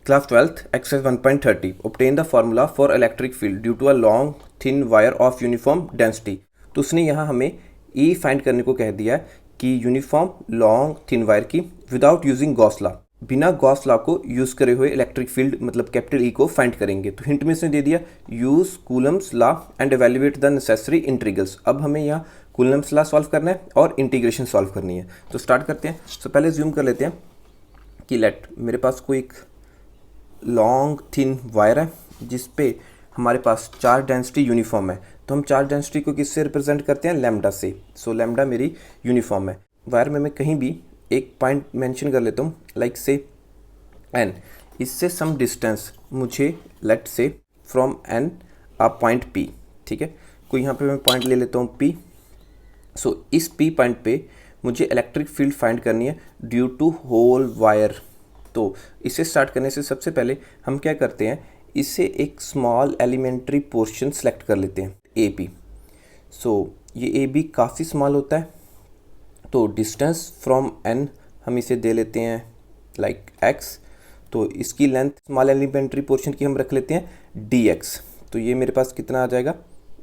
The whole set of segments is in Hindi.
Class 12th, exercise 1.30. Obtain the formula for electric field due to a long thin wire of uniform density. तो उसने यहाँ हमें E फाइंड करने को कह दिया है कि यूनिफॉर्म लॉन्ग थिन वायर की विदाउट यूजिंग गॉस लॉ, बिना गॉस लॉ को यूज़ करे हुए इलेक्ट्रिक फील्ड मतलब कैपिटल E को फाइंड करेंगे। तो हिंट में इसने दे दिया use Coulomb's law and evaluate the necessary integrals. अब हमें यहाँ कूलम्स लॉ सॉल्व करना है और इंटीग्रेशन सॉल्व करनी है। तो स्टार्ट करते हैं। तो पहले ज्यूम कर लेते हैं कि लेट मेरे पास कोई एक लॉन्ग थिन वायर है जिस पे हमारे पास चार्ज डेंसिटी यूनिफॉर्म है। तो हम चार्ज डेंसिटी को किससे रिप्रेजेंट करते हैं? लैम्डा से। सो लैम्डा मेरी यूनिफॉर्म है। वायर में मैं कहीं भी एक पॉइंट मेंशन कर लेता हूँ लाइक से एन, इससे सम डिस्टेंस मुझे let say from an a point P, ठीक है। कोई यहाँ पे मैं पॉइंट ले लेता हूँ पी। सो इस पी पॉइंट पे मुझे इलेक्ट्रिक फील्ड फाइंड करनी है ड्यू टू होल वायर। तो इसे स्टार्ट करने से सबसे पहले हम क्या करते हैं, इससे एक स्मॉल एलिमेंट्री पोर्शन सेलेक्ट कर लेते हैं ए बी। सो ये ए बी काफ़ी स्मॉल होता है, तो डिस्टेंस फ्रॉम एन हम इसे दे लेते हैं लाइक एक्स। तो इसकी लेंथ स्मॉल एलिमेंट्री पोर्शन की हम रख लेते हैं डी एक्स। तो ये मेरे पास कितना आ जाएगा?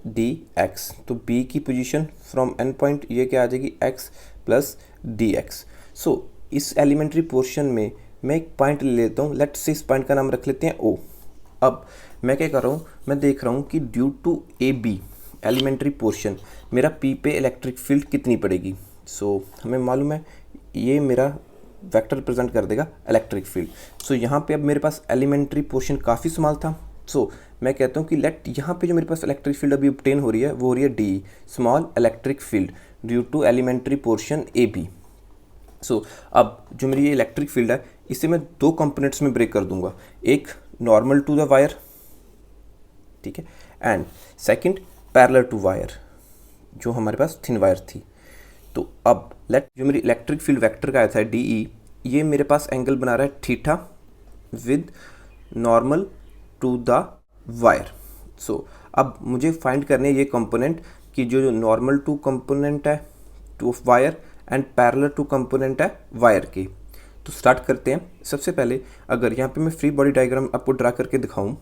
D x. तो बी की पोजीशन फ्रॉम एन पॉइंट ये क्या आ जाएगी? X plus d x. So इस एलिमेंट्री पोर्शन में मैं एक पॉइंट ले लेता हूँ, लेट्स से इस पॉइंट का नाम रख लेते हैं ओ। अब मैं क्या कर रहा हूँ, मैं देख रहा हूँ कि due to A B elementary portion मेरा पी पे इलेक्ट्रिक फील्ड कितनी पड़ेगी। सो हमें मालूम है ये मेरा वेक्टर रिप्रेजेंट कर देगा इलेक्ट्रिक फील्ड। सो यहाँ पे अब मेरे पास एलिमेंट्री पोर्शन काफ़ी स्मॉल था। सो मैं कहता हूँ कि लेट यहाँ पे जो मेरे पास इलेक्ट्रिक फील्ड अभी ऑब्टेन हो रही है वो हो रही है d, small electric field due to elementary portion A B. So अब जो मेरी ये इलेक्ट्रिक फील्ड है इसे मैं दो कंपोनेंट्स में ब्रेक कर दूंगा, एक नॉर्मल टू द वायर, ठीक है, and second parallel to wire जो हमारे पास थिन वायर थी। तो अब लेट जो मेरी इलेक्ट्रिक फील्ड वेक्टर का आया था डी ई, ये मेरे पास एंगल बना रहा है theta with normal to the wire. So अब मुझे फाइंड करने ये कंपोनेंट कि जो नॉर्मल टू कंपोनेंट है to wire and parallel to component है वायर की। तो स्टार्ट करते हैं। सबसे पहले अगर यहाँ पे मैं फ्री बॉडी डायग्राम आपको ड्रा करके दिखाऊं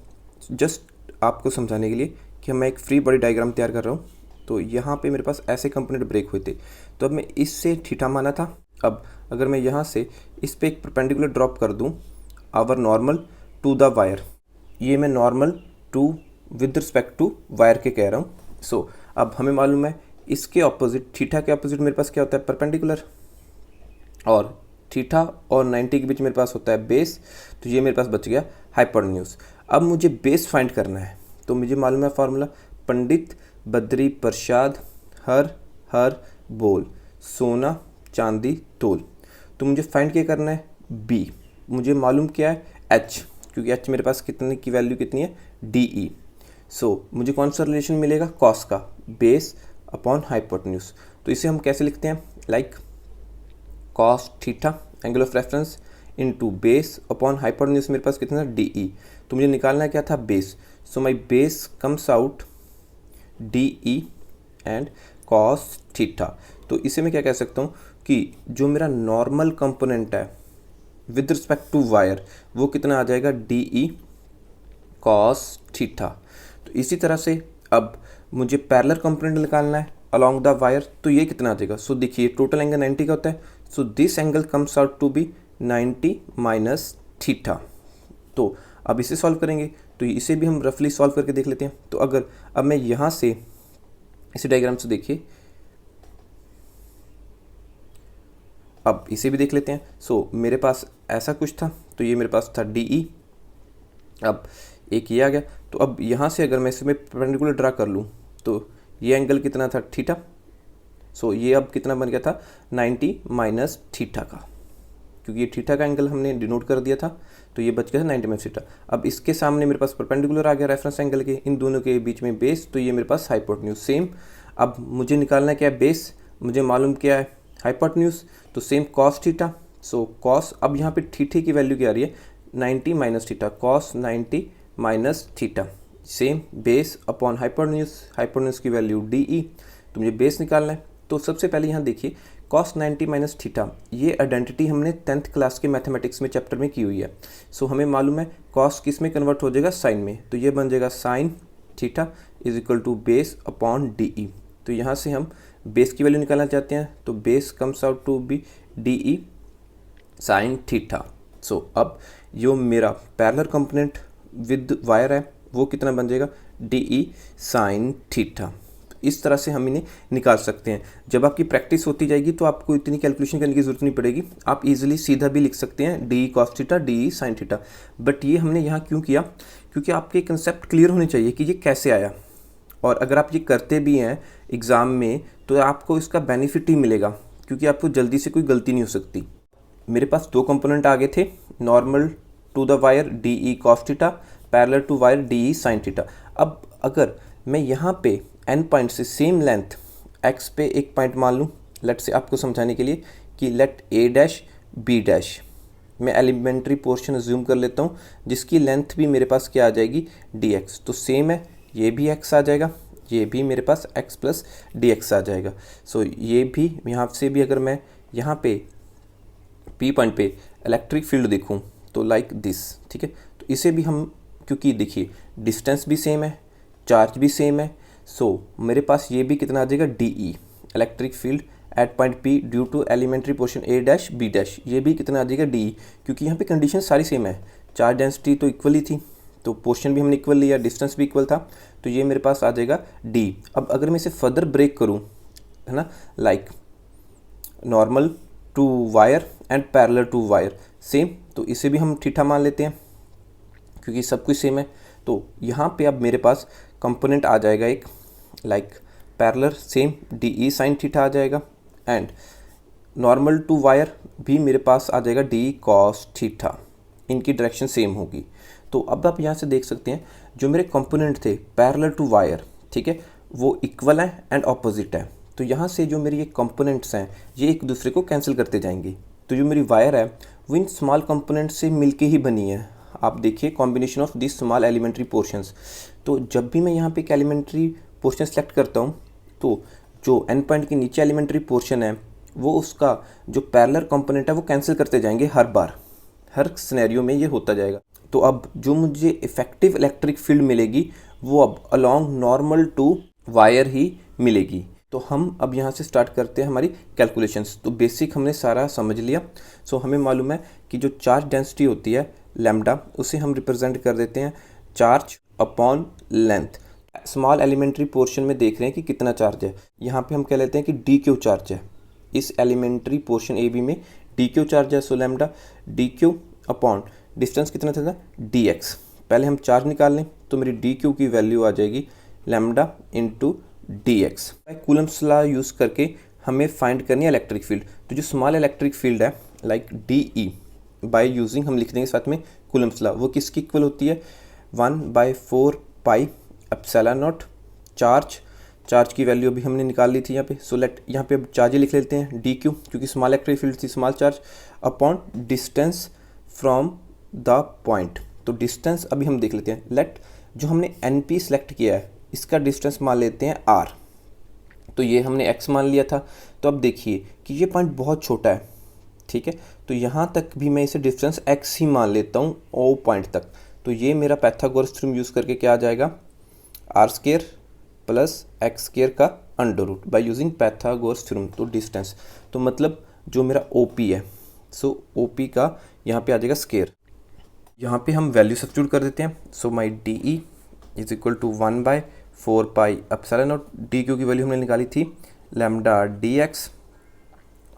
जस्ट आपको समझाने के लिए कि मैं एक फ्री बॉडी डायग्राम तैयार कर रहा हूँ। तो यहाँ पे मेरे पास ऐसे कंपोनेंट ब्रेक हुए थे, तो अब मैं इससे थीटा माना था। अब अगर मैं यहाँ से इस पर एक परपेंडिकुलर ड्रॉप कर दूँ our normal to the wire, ये मैं normal to with respect to wire के कह रहा हूँ। सो अब हमें मालूम है इसके ऑपोजिट, थीटा के ऑपोजिट मेरे पास क्या होता है? परपेंडिकुलर। और थीटा और 90 के बीच मेरे पास होता है बेस। तो ये मेरे पास बच गया हाइपोटेन्यूज। अब मुझे बेस फाइंड करना है, तो मुझे मालूम है फार्मूला पंडित बद्री प्रसाद हर हर बोल सोना चांदी तोल। तो मुझे फाइंड क्या करना है? बी। मुझे मालूम क्या है? एच, क्योंकि एच मेरे पास कितने की वैल्यू कितनी है? D E. सो मुझे कौन सा रिलेशन मिलेगा? कॉस का, बेस अपॉन हाइपोटेन्यूज। तो इसे हम कैसे लिखते हैं? Like cos theta angle of reference into base upon hypotenuse मेरे पास कितना? D E. तो मुझे निकालना क्या था? Base. So my base comes out D E and cos theta. तो इसे मैं क्या कह सकता हूँ कि जो मेरा नॉर्मल कंपोनेंट है विद रिस्पेक्ट टू वायर वो कितना आ जाएगा? D E cos theta. तो इसी तरह से अब मुझे पैरेलल कंपोनेंट निकालना है अलॉन्ग द वायर, तो ये कितना आ जाएगा? सो देखिए टोटल एंगल 90 का होता है। So this angle comes out to be 90 minus theta. तो अब इसे सॉल्व करेंगे, तो इसे भी हम रफली सॉल्व करके देख लेते हैं। तो अगर अब मैं यहाँ से इसे डायग्राम से देखिए, अब इसे भी देख लेते हैं। सो मेरे पास ऐसा कुछ था, तो ये मेरे पास था डी ई। अब एक ये आ गया, तो अब यहाँ से अगर मैं इसमें परपेंडिकुलर ड्रा कर लूँ तो ये एंगल कितना था? थीटा। सो ये अब कितना बन गया था? 90 माइनस थीटा का, क्योंकि ये थीटा का एंगल हमने डिनोट कर दिया था। तो ये बच गया था 90 माइनस थीटा। अब इसके सामने मेरे पास परपेंडिकुलर आ गया रेफरेंस एंगल के, इन दोनों के बीच में बेस, तो ये मेरे पास हाइपोटेन्यूज सेम। अब मुझे निकालना क्या है? बेस। मुझे मालूम क्या है? हाइपोटेन्यूज। तो same cos theta. So cos, अब यहाँ पे थीटा की वैल्यू क्या आ रही है? 90 minus theta, cos 90 minus theta, same base upon hypotenuse, hypotenuse की वैल्यू डी ई। तो मुझे बेस निकालना है। तो सबसे पहले यहाँ देखिए cos 90 माइनस थीटा, ये आइडेंटिटी हमने 10th क्लास के मैथमेटिक्स में चैप्टर में की हुई है। सो हमें मालूम है cos किस में कन्वर्ट हो जाएगा, साइन में, तो ये बन जाएगा sine theta is equal to base upon D E. तो यहाँ से हम बेस की वैल्यू निकालना चाहते हैं, तो base comes out to be d E sine theta. So अब जो मेरा पैरेलल कंपोनेंट विद वायर है वो कितना बन जाएगा, डी ई साइन थीटा। इस तरह से हम इन्हें निकाल सकते हैं। जब आपकी प्रैक्टिस होती जाएगी तो आपको इतनी कैलकुलेशन करने की ज़रूरत नहीं पड़ेगी, आप इजीली सीधा भी लिख सकते हैं D cos theta D sine theta. But ये हमने यहाँ क्यों किया, क्योंकि आपके कंसेप्ट क्लियर होने चाहिए कि ये कैसे आया, और अगर आप ये करते भी हैं एग्ज़ाम में तो आपको इसका बेनिफिट ही मिलेगा, क्योंकि आपको जल्दी से कोई गलती नहीं हो सकती। मेरे पास दो कंपोनेंट आ गए थे, normal to the wire D E cos theta, parallel to wire D E sine theta. अब अगर मैं यहाँ पे एन पॉइंट से सेम लेंथ एक्स पे एक पॉइंट मान लूँ, लेट से आपको समझाने के लिए कि लेट ए डैश बी डैश, मैं एलिमेंट्री पोर्शन अज्यूम कर लेता हूँ जिसकी लेंथ भी मेरे पास क्या आ जाएगी, डी एक्स। तो सेम है, ये भी एक्स आ जाएगा, ये भी मेरे पास एक्स प्लस डी एक्स आ जाएगा। सो ये भी यहाँ से भी अगर मैं यहाँ पे पी पॉइंट पे इलेक्ट्रिक फील्ड देखूँ तो लाइक दिस, ठीक है। तो इसे भी हम, क्योंकि देखिए डिस्टेंस भी सेम है, चार्ज भी सेम है, सो मेरे पास ये भी कितना आ जाएगा, D E electric field at point P due to elementary portion A dash B dash, ये भी कितना आ जाएगा, डी ई, क्योंकि यहाँ पे कंडीशन सारी सेम है, चार्ज डेंसिटी तो इक्वल ही थी, तो पोर्शन भी हमने इक्वल लिया, डिस्टेंस भी इक्वल था, तो ये मेरे पास आ जाएगा डी। अब अगर मैं इसे फर्दर ब्रेक करूँ, है ना, like normal to wire and parallel to wire same, तो इसे भी हम थीटा मान लेते हैं क्योंकि सब कुछ सेम है। तो यहाँ पे अब मेरे पास कंपोनेंट आ जाएगा एक like parallel same d E sine theta आ जाएगा, एंड नॉर्मल टू वायर भी मेरे पास आ जाएगा डी कॉस थीटा, इनकी डायरेक्शन सेम होगी। तो अब आप यहाँ से देख सकते हैं जो मेरे कंपोनेंट थे पैरेलल टू वायर, ठीक है, वो इक्वल है एंड ऑपोजिट है। तो यहाँ से जो मेरी ये कंपोनेंट्स हैं ये एक दूसरे को कैंसिल करते जाएंगी। तो जो मेरी वायर है वो इन स्मॉल कंपोनेंट से मिलके ही बनी है। आप देखिए combination of this small elementary portions. तो जब भी मैं यहाँ पे एक एलिमेंट्री पोर्शन सेलेक्ट करता हूँ तो जो एन पॉइंट के नीचे एलिमेंट्री पोर्शन है वो उसका जो पैरेलल कंपोनेंट है वो कैंसिल करते जाएंगे हर बार, हर सिनेरियो में ये होता जाएगा। तो अब जो मुझे इफेक्टिव इलेक्ट्रिक फील्ड मिलेगी वो अब अलोंग नॉर्मल टू वायर ही मिलेगी। तो हम अब यहाँ से स्टार्ट करते हैं हमारी कैलकुलेशंस। तो बेसिक हमने सारा समझ लिया। सो हमें मालूम है कि जो चार्ज डेंसिटी होती है लैम्डा, उसे हम रिप्रेजेंट कर देते हैं charge upon length. Small elementary portion में देख रहे हैं कि कितना चार्ज है, यहाँ पे हम कह लेते हैं कि डी क्यू चार्ज है। इस एलिमेंट्री पोर्शन ए बी में डी क्यू चार्ज है, सो lambda D Q upon distance कितना था, डी एक्स। पहले हम चार्ज निकाल लें तो मेरी डी क्यू की वैल्यू आ जाएगी lambda into D x. Coulomb's law use करके हमें फाइंड करनी है इलेक्ट्रिक फील्ड। तो जो स्मॉल इलेक्ट्रिक फील्ड है like D E, by using हम लिख देंगे साथ में कूलम्स लॉ, वो किसकी इक्वल होती है 1/4 पाई एप्सिलॉन नॉट चार्ज की वैल्यू अभी हमने निकाल ली थी यहाँ पे। सो लेट यहाँ पे अब चार्ज लिख लेते हैं डी क्यू, क्योंकि स्मॉल इलेक्ट्रिक फील्ड थी, small charge upon distance from the point. तो डिस्टेंस अभी हम देख लेते हैं, लेट जो हमने एन पी सेलेक्ट किया है इसका डिस्टेंस मान लेते हैं आर, तो ये हमने एक्स मान लिया था। तो अब देखिए कि ये पॉइंट बहुत छोटा है, ठीक है, तो यहाँ तक भी मैं इसे डिस्टेंस एक्स ही मान लेता हूँ ओ पॉइंट तक। तो ये मेरा पाइथागोरस थ्योरम यूज़ करके क्या आ जाएगा, r square plus x square का under root by using Pythagoras theorem. तो डिस्टेंस तो मतलब जो मेरा ओ पी है, सो ओ पी का यहाँ पे आ जाएगा स्क्वायर। यहाँ पे हम वैल्यू सब्स्टिट्यूट कर देते हैं। So my d E is equal to 1/4 pi epsilon naught, d q की वैल्यू हमने निकाली थी lambda D x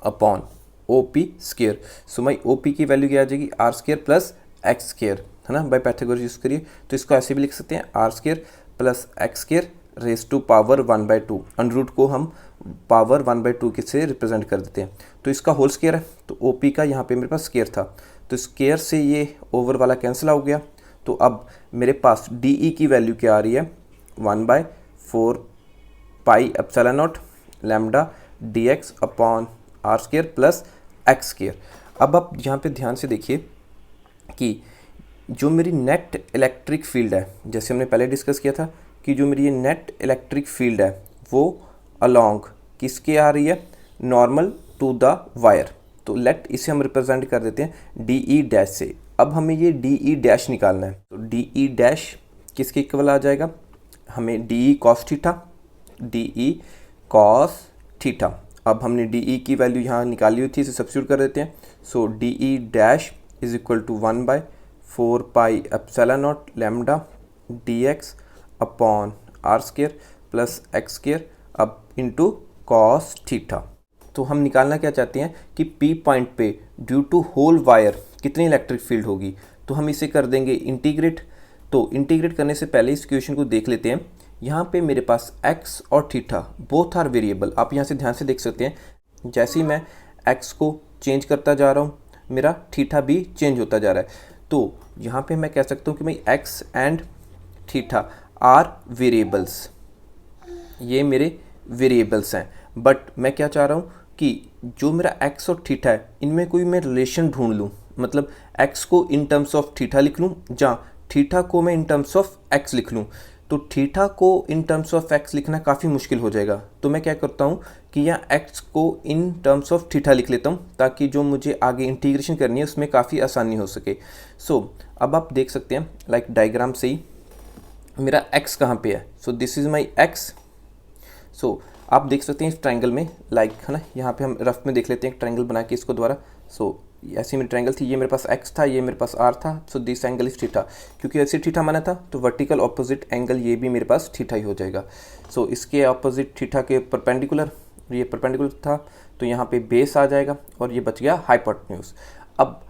upon O P square. So my O P की वैल्यू क्या आ जाएगी, r square plus x square, है ना, बाय पाइथागोरस यूज़ करिए। तो इसको ऐसे भी लिख सकते हैं R square plus x square raise to power 1/2, under root को हम पावर 1/2 के से रिप्रेजेंट कर देते हैं। तो इसका होल स्क्वायर है, तो ओ पी का यहाँ पे मेरे पास स्क्वायर था, तो स्क्वायर से ये ओवर वाला कैंसिल हो गया। तो अब मेरे पास डी ई की वैल्यू क्या आ रही है 1/4 pi epsilon naught lambda D x upon are square plus x square. अब आप यहाँ पे ध्यान से देखिए कि जो मेरी नेट इलेक्ट्रिक फील्ड है, जैसे हमने पहले डिस्कस किया था कि जो मेरी ये नेट इलेक्ट्रिक फील्ड है वो अलोंग किसके आ रही है, नॉर्मल टू द वायर। तो लेट इसे हम रिप्रेजेंट कर देते हैं डी ई डैश से। अब हमें ये डी ई डैश निकालना है, तो डी ई डैश किसके इक्वल आ जाएगा, हमें D E cos theta, D E cos theta. अब हमने डी ई की वैल्यू यहाँ निकाली हुई थी, इसे सब्स्टिट्यूट कर देते हैं। So d E dash is equal to 1/4 epsilon naught lambda D x upon are square plus x square अब इंटू कॉस थीटा। तो हम निकालना क्या चाहते हैं कि पी पॉइंट पे ड्यू टू होल वायर कितनी इलेक्ट्रिक फील्ड होगी। तो हम इसे कर देंगे इंटीग्रेट। तो इंटीग्रेट करने से पहले इस इक्वेशन को देख लेते हैं। यहाँ पे मेरे पास x और थीटा बोथ आर वेरिएबल। आप यहाँ से ध्यान से देख सकते हैं, जैसे ही मैं x को चेंज करता जा रहा हूँ मेरा थीटा भी चेंज होता जा रहा है। तो यहाँ पे मैं कह सकता हूँ कि भाई x and theta are variables, ये मेरे वेरिएबल्स हैं। बट मैं क्या चाह रहा हूँ कि जो मेरा x और थीटा है इनमें कोई मैं रिलेशन ढूंढ लूँ, मतलब x को इन टर्म्स ऑफ थीटा लिख लूँ या थीटा को मैं इन टर्म्स ऑफ x लिख लूँ। तो थीटा को इन टर्म्स ऑफ x लिखना काफ़ी मुश्किल हो जाएगा। तो मैं क्या करता हूँ कि यहाँ x को इन टर्म्स ऑफ थीटा लिख लेता हूँ, ताकि जो मुझे आगे इंटीग्रेशन करनी है उसमें काफ़ी आसानी हो सके। सो अब आप देख सकते हैं लाइक डायग्राम से ही मेरा x कहाँ पे है। So this is my x। सो आप देख सकते हैं इस ट्रायंगल में लाइक है ना, यहाँ पे हम रफ में देख लेते हैं एक ट्रायंगल बना के इसको द्वारा। सो ऐसी मेरी ट्रायंगल थी, ये मेरे पास x था, ये मेरे पास r था। सो दिस एंगल इज थीटा, क्योंकि ऐसे थीटा माना था तो वर्टिकल ऑपोजिट एंगल ये भी मेरे पास थीटा ही हो जाएगा। सो इसके ऑपोजिट थीटा के परपेंडिकुलर, ये परपेंडिकुलर था तो यहाँ पे बेस आ जाएगा और ये बच गया हाइपोटेन्यूज। अब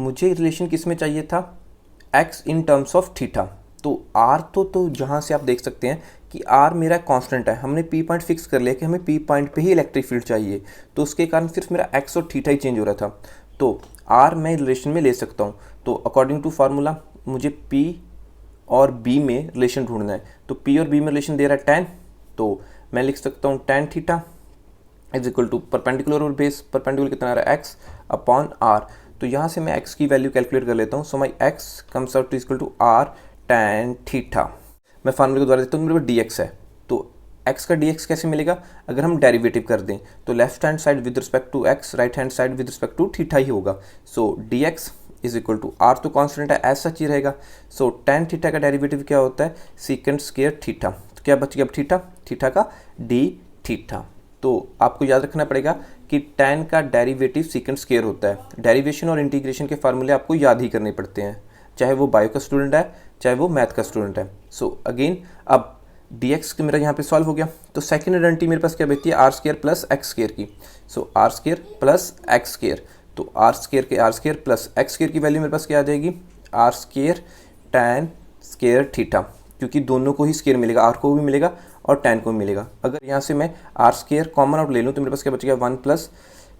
मुझे रिलेशन किस में चाहिए था, x in terms of theta. तो r तो जहाँ से आप देख सकते हैं कि r मेरा कांस्टेंट है, हमने p पॉइंट फिक्स कर लिया कि हमें p पॉइंट पे ही इलेक्ट्रिक फील्ड चाहिए, तो उसके कारण सिर्फ मेरा x और थीटा ही चेंज हो रहा था। तो r मैं रिलेशन में ले सकता हूँ। तो अकॉर्डिंग टू फार्मूला मुझे p और b में रिलेशन ढूंढना है। तो p और b में रिलेशन दे रहा है tan, तो मैं लिख सकता हूँ tan theta is equal to perpendicular और बेस, परपेंडिकुलर कितना आ रहा है x अपॉन r। तो यहाँ से मैं x की वैल्यू कैलकुलेट कर लेता हूँ। So my x comes out equal to r tan theta. मैं फार्मूले को द्वारा देता हूँ, मेरे पास dx है, तो x का dx कैसे मिलेगा, अगर हम डेरिवेटिव कर दें तो left hand side with respect to x, right hand side with respect to theta ही होगा। So dx is equal to r तो कांस्टेंट है, ऐसा सच ही रहेगा। सो tan थीटा का डेरिवेटिव क्या होता है, सीकेंट स्क्वायर थीटा। तो क्या बच गया अब थीटा, थीटा का d थीटा। तो आपको याद रखना पड़ेगा कि tan का डेरिवेटिव सीकेंट स्क्वायर होता है। डेरिवेशन और इंटीग्रेशन के फार्मूले आपको याद ही करने पड़ते हैं, चाहे वो बायो का स्टूडेंट है चाहे वो मैथ का स्टूडेंट है। सो अगेन अब dx मेरा यहाँ पे सॉल्व हो गया। तो सेकेंड आइडेंटिटी मेरे पास क्या बचती है, r square plus x square की। So r square plus x square, तो आर स्क्वायर के r square plus x square की वैल्यू मेरे पास क्या आ जाएगी, r square tan square theta, क्योंकि दोनों को ही स्क्वायर मिलेगा, आर को भी मिलेगा और tan को भी मिलेगा। अगर यहाँ से मैं आर स्क्वायर कॉमन आउट ले लूँ तो मेरे पास क्या बचेगा, 1 प्लस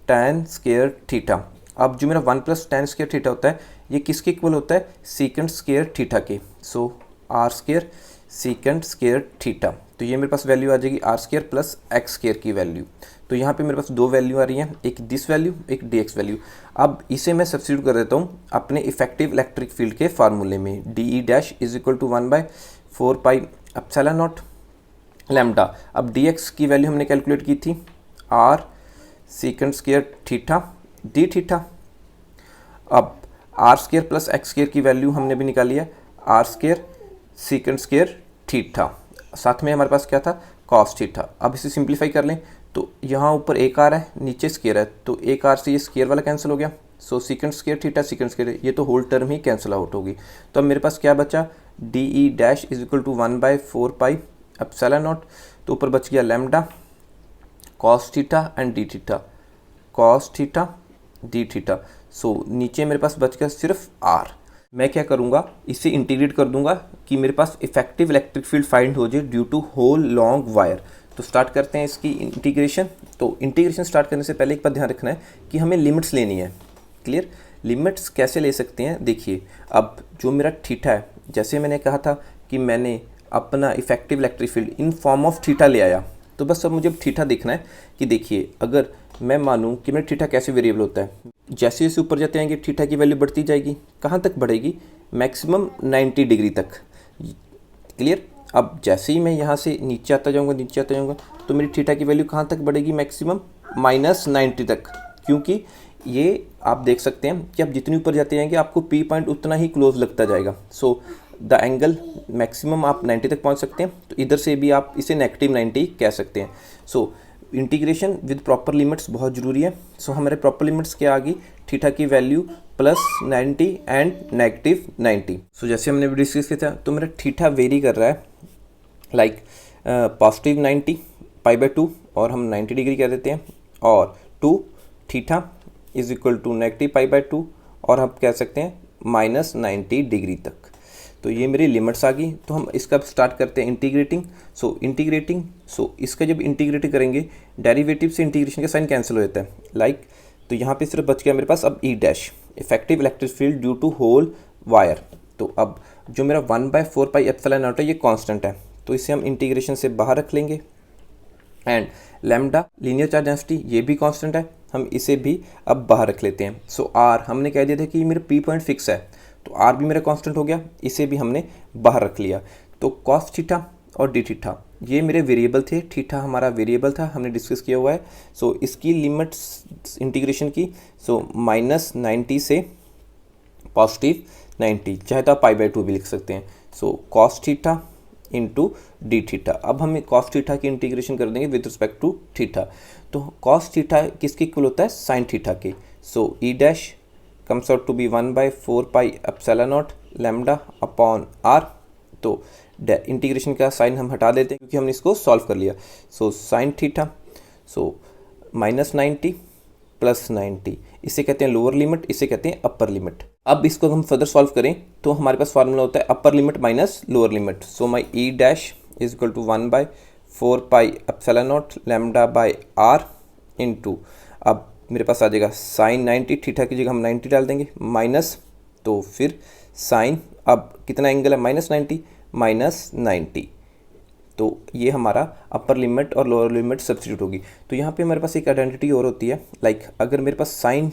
tan स्क्वायर थीटा। अब जो मेरा 1 प्लस tan स्क्वायर थीटा होता है ये किसके इक्वल होता है, सीकेंट स्क्वायर थीटा के। So r square secant square theta, तो ये मेरे पास वैल्यू आ जाएगी r square plus x square की वैल्यू। तो यहाँ पे मेरे पास दो वैल्यू आ रही हैं, एक दिस वैल्यू एक dx वैल्यू। अब इसे मैं सब्स्टिट्यूट कर देता हूँ अपने इफेक्टिव इलेक्ट्रिक फील्ड के फार्मूले में, d E dash is equal to 1/4 epsilon naught lambda. अब dx की वैल्यू हमने कैलकुलेट की थी r secant square theta d theta. अब r square plus x square की वैल्यू हमने भी निकाली है, r square secant square theta, साथ में हमारे पास क्या था, कॉस थीटा। अब इसे सिंप्लीफाई कर लें तो यहाँ ऊपर एक आर है नीचे स्क्वायर है, तो एक आर से ये स्क्वायर वाला कैंसिल हो गया। So secant square theta secant square, ये तो होल टर्म ही कैंसिल आउट होगी। तो अब मेरे पास क्या बचा, d E dash is equal to 1/4 epsilon naught. तो ऊपर बच गया lambda cos theta and d theta, cos theta d theta. So नीचे मेरे पास बच गया सिर्फ आर। मैं क्या करूँगा, इसे इंटीग्रेट कर दूंगा कि मेरे पास इफेक्टिव इलेक्ट्रिक फील्ड फाइंड हो जाए due to whole long wire. तो स्टार्ट करते हैं इसकी इंटीग्रेशन। तो इंटीग्रेशन स्टार्ट करने से पहले एक बात ध्यान रखना है कि हमें लिमिट्स लेनी है। क्लियर, लिमिट्स कैसे ले सकते हैं, देखिए अब जो मेरा थीटा है, जैसे मैंने कहा था कि मैंने अपना effective electric field in form of theta ले आया, तो बस अब मुझे थीटा देखना है कि देखिए अगर मैं मानूं कि मेरा थीटा कैसे वेरिएबल होता है, जैसे जैसे ऊपर जाते आएंगे थीटा की वैल्यू बढ़ती जाएगी, कहाँ तक बढ़ेगी, मैक्सिमम 90 डिग्री तक। क्लियर, अब जैसे ही मैं यहाँ से नीचे आता जाऊँगा तो मेरी थीटा की वैल्यू कहाँ तक बढ़ेगी, मैक्सिमम -90 तक, क्योंकि ये आप देख सकते हैं कि आप जितनी ऊपर जाते जाएंगे आपको पी पॉइंट उतना ही क्लोज लगता जाएगा। सो द एंगल मैक्सिमम आप 90 तक पहुंच सकते हैं, तो इधर से भी आप इसे -90 कह सकते हैं। So integration with proper limits बहुत ज़रूरी है। सो हमारे प्रॉपर लिमिट्स क्या आ गई, थीटा की वैल्यू +90 एंड -90। सो जैसे हमने भी डिस्कस किया था, तो मेरा थीटा वेरी कर रहा है लाइक +90 π/2 और हम 90 डिग्री कह देते हैं, और 2 थीटा इज इक्वल टू -π/2 और हम कह सकते हैं -90 डिग्री तक। तो ये मेरी लिमिट्स आ गई। तो हम इसका स्टार्ट करते हैं इंटीग्रेटिंग। सो इसका जब इंटीग्रेट करेंगे, डेरिवेटिव से इंटीग्रेशन का साइन कैंसिल हो जाता है लाइक तो यहाँ पे सिर्फ बच गया मेरे पास अब E dash, effective electric field due to whole wire. तो अब जो मेरा 1/4πε0 है ये कांस्टेंट है, तो इसे हम इंटीग्रेशन से बाहर रख लेंगे। And lambda linear charge density ये भी कांस्टेंट है, हम इसे भी अब बाहर रख लेते हैं। सो आर हमने कह दिया था कि मेरा पी पॉइंट फिक्स है, तो आर भी मेरा कांस्टेंट हो गया, इसे भी हमने बाहर रख लिया। तो कॉस थीटा और डी थीटा ये मेरे वेरिएबल थे, थीटा हमारा वेरिएबल था, हमने डिस्कस किया हुआ है। सो इसकी लिमिट्स इंटीग्रेशन की, सो -90 से +90, चाहे तो आप π/2 भी लिख सकते हैं। So cos theta into d theta. अब हम कॉस थीटा की इंटीग्रेशन कर देंगे विद रिस्पेक्ट टू थीटा। तो कॉस थीटा किसके इक्वल होता है, साइन थीटा के। So E dash comes out to be 1/4πε0 lambda upon r. तो इंटीग्रेशन का साइन हम हटा देते हैं क्योंकि हमने इसको सॉल्व कर लिया। सो साइन थीटा, सो -90 +90, इसे कहते हैं लोअर लिमिट, इसे कहते हैं अपर लिमिट। अब इसको हम फर्दर सॉल्व करें तो हमारे पास फार्मूला होता है upper limit minus lower limit. So my E dash is equal to 1/4πε0 lambda by r into, अब मेरे पास आ जाएगा साइन 90, थीटा की जगह हम 90 डाल देंगे, माइनस, तो फिर साइन, अब कितना एंगल है -90 -90, तो ये हमारा अपर लिमिट और लोअर लिमिट सब्स्टिट्यूट होगी। तो यहाँ पे हमारे पास एक आइडेंटिटी और होती है लाइक अगर मेरे पास साइन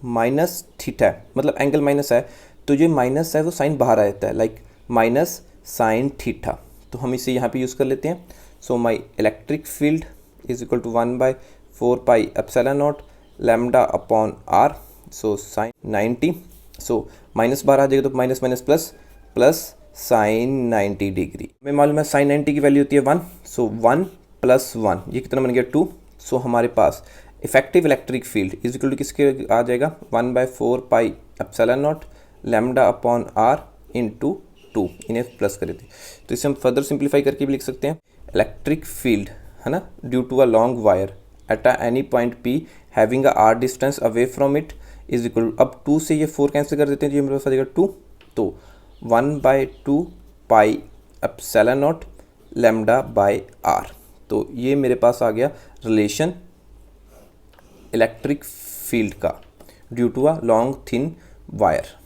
माइनस थीटा है, मतलब एंगल माइनस है, तो जो माइनस है वो साइन बाहर आ जाता है लाइक माइनस साइन थीटा, तो हम इसे यहाँ पे यूज़ कर लेते हैं। So my electric field is equal to 1/4πε0 lambda upon r, so sine 90, so minus बाहर आ जाएगा तो minus minus plus plus sine 90 degree. हमें मालूम है साइन 90 की वैल्यू होती है 1, सो 1 + 1 ये कितना बन गया 2। सो हमारे पास effective electric field is equal to किसके आ जाएगा 1/4πε0 लैम्डा अपॉन आर इंटू 2, इन्हें प्लस कर देते, तो इसे हम फर्दर सिंप्लीफाई करके भी लिख सकते हैं इलेक्ट्रिक फील्ड है ना due to a long wire at a any point P having a R distance away from it is equal, अब 2 से ये 4 कैंसिल कर देते हैं, ये मेरे पास आ जाएगा 2, तो 1/2πε0 लैम्डा बाय आर। तो ये मेरे पास आ गया रिलेशन इलेक्ट्रिक फील्ड का due to a long thin wire.